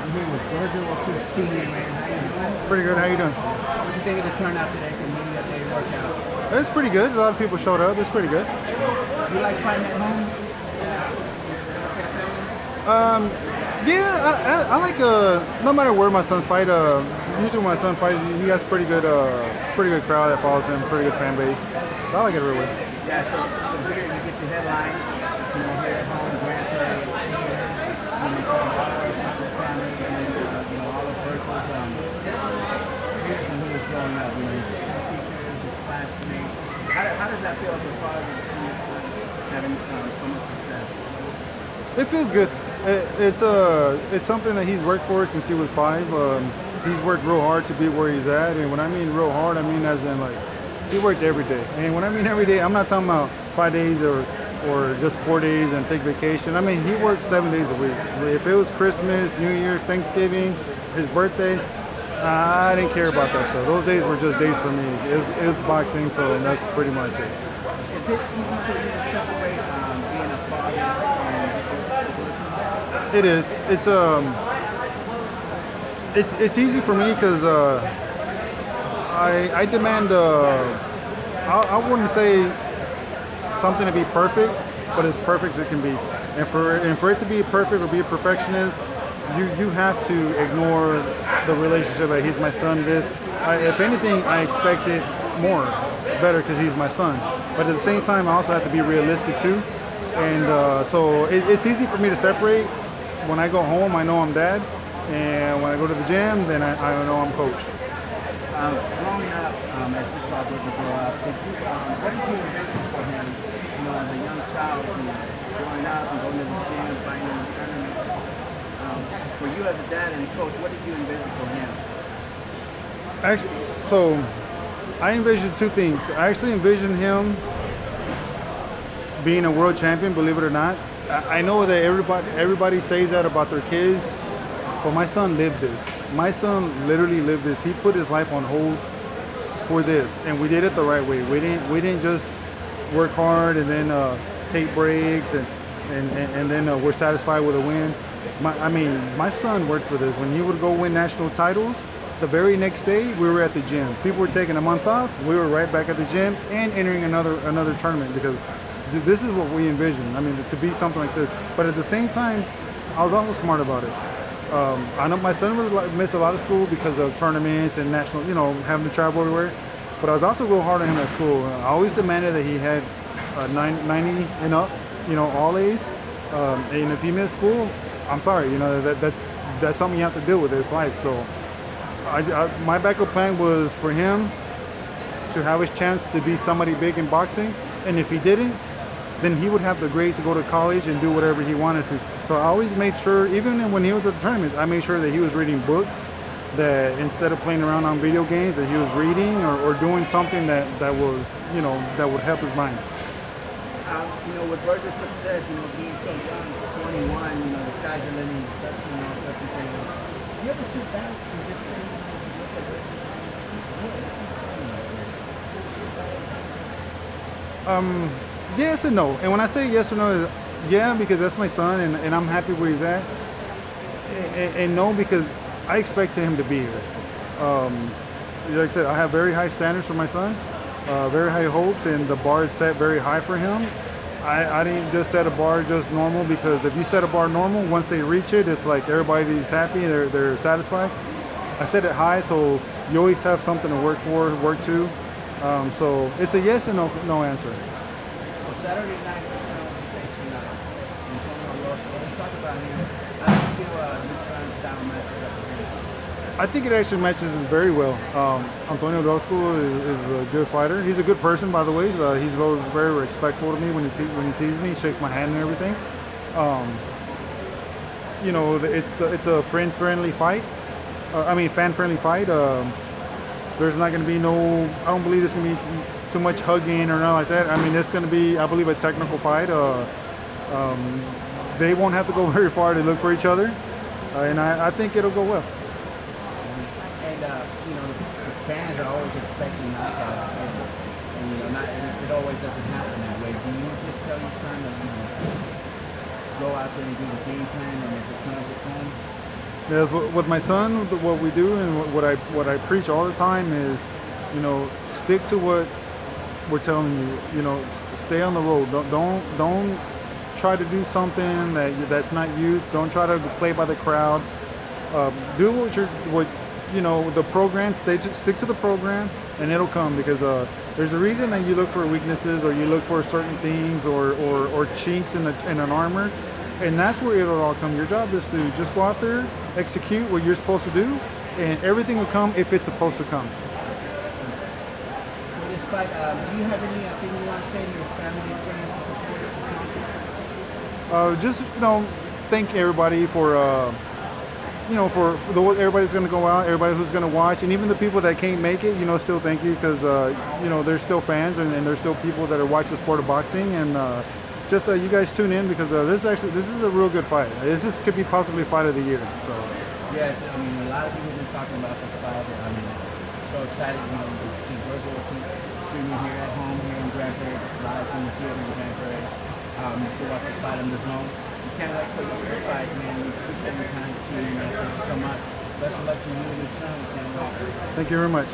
I'm here with Vergil Ortiz Sr, man. How you doing? Pretty good. How you doing? What'd you think of the turnout today for media day workouts? It's pretty good. A lot of people showed up. It's pretty good. You like fighting at home? Yeah, I like no matter where my sons fight. Usually when my son fights, he has pretty good crowd that follows him, pretty good fan base. So I like it really. Yeah. So here you get to headline. Here at home, Grand Prairie Theater. All the family, and then all of Vergil's years when he was growing up. His school teachers, his classmates. How does that feel as a father to see his son having so much success? It feels good. It's something that he's worked for since he was 5. He's worked real hard to be where he's at, and when I mean real hard, I mean as in like he worked every day. And when I mean every day, I'm not talking about 5 days or just 4 days and take vacation. I mean he worked 7 days a week. If it was Christmas, New Year's, Thanksgiving, his birthday, I didn't care about that stuff. Those days were just days for me. It was boxing, so that's pretty much it. Is it easy for you to separate being a father and coach? It is. It's easy for me because I demand. I wouldn't say something to be perfect, but as perfect as it can be. And for it to be perfect or be a perfectionist, you have to ignore the relationship that he's my son. If anything, I expect it better because he's my son. But at the same time, I also have to be realistic too. And so it's easy for me to separate. When I go home, I know I'm dad, and when I go to the gym, then I know I'm coach. Growing up, as you saw Vergil grow up, what did you envision for him? As a young child, growing up and going to the gym, fighting in the tournaments. For you as a dad and a coach, what did you envision for him? Actually, so I envisioned 2 things. I actually envisioned him being a world champion, believe it or not. I know that everybody says that about their kids, but my son lived this. My son literally lived this. He put his life on hold for this, and we did it the right way. We didn't just work hard and then take breaks and then we're satisfied with a win. My son worked for this. When he would go win national titles, the very next day we were at the gym. People were taking a month off. We were right back at the gym and entering another tournament because this is what we envisioned. I mean, to be something like this. But at the same time, I was also smart about it. I know my son missed a lot of school because of tournaments and national, having to travel everywhere. But I was also real hard on him at school. I always demanded that he had 90 and up, all A's. And if he missed school, I'm sorry, that's something you have to deal with. It's life. So my backup plan was for him to have his chance to be somebody big in boxing. And if he didn't, then he would have the grades to go to college and do whatever he wanted to. So I always made sure, even when he was at the tournaments, I made sure that he was reading books, that instead of playing around on video games, that he was reading or doing something that was, that would help his mind. With Vergil's success, being so young, 21, the sky's the limit, 13, 13, you ever sit back and just say, look at Vergil's Yes and no. And when I say yes or no, yeah, because that's my son and I'm happy where he's at. And no, because I expect him to be here. Like I said, I have very high standards for my son, very high hopes, and the bar is set very high for him. I didn't just set a bar just normal, because if you set a bar normal, once they reach it, it's like everybody's happy, they're satisfied. I set it high, so you always have something to work to. So it's a yes and no answer. So Saturday night, facing Antonio Orozco. Let's talk about him. How do you feel this son's style matches up against? I think it actually matches very well. Antonio Orozco is a good fighter. He's a good person, by the way. He's very respectful to me when he sees me. He shakes my hand and everything. It's a fan-friendly fight. There's not going to be I don't believe there's going to be too much hugging or nothing like that. I mean, it's going to be, I believe, a technical fight. They won't have to go very far to look for each other. And I think it'll go well. And, the fans are always expecting knockout. And it always doesn't happen that way. Do you just tell your son to, go out there and do the game plan, and if it comes, it comes? Yes, with my son, what we do and what I preach all the time is, you know, stick to what we're telling you. You know, stay on the road. Don't try to do something that's not you. Don't try to play by the crowd. Do what you know the program. Stick to the program, and it'll come because there's a reason that you look for weaknesses or you look for certain things or chinks in an armor, and that's where it'll all come. Your job is to just go out there, execute what you're supposed to do, and everything will come if it's supposed to come. For this fight, do you have anything you want to say to your family, friends, and supporters, and sponsors? Just thank everybody for everybody's going to go out, everybody who's going to watch, and even the people that can't make it, still thank you because there's still fans and there's still people that are watching the sport of boxing, and just you guys tune in because this is a real good fight. This could be possibly fight of the year. So yes, I mean a lot of people have been talking about this fight. I mean, so excited to see Vergil Ortiz Jr. here at home here in Grand Prairie, live from the theater in Grand Prairie. To watch this fight on the zone. We can't wait for this fight, man. We appreciate your time. See you, man. Thank you so much. Best of luck to you and your son. We can't wait. thank you very much.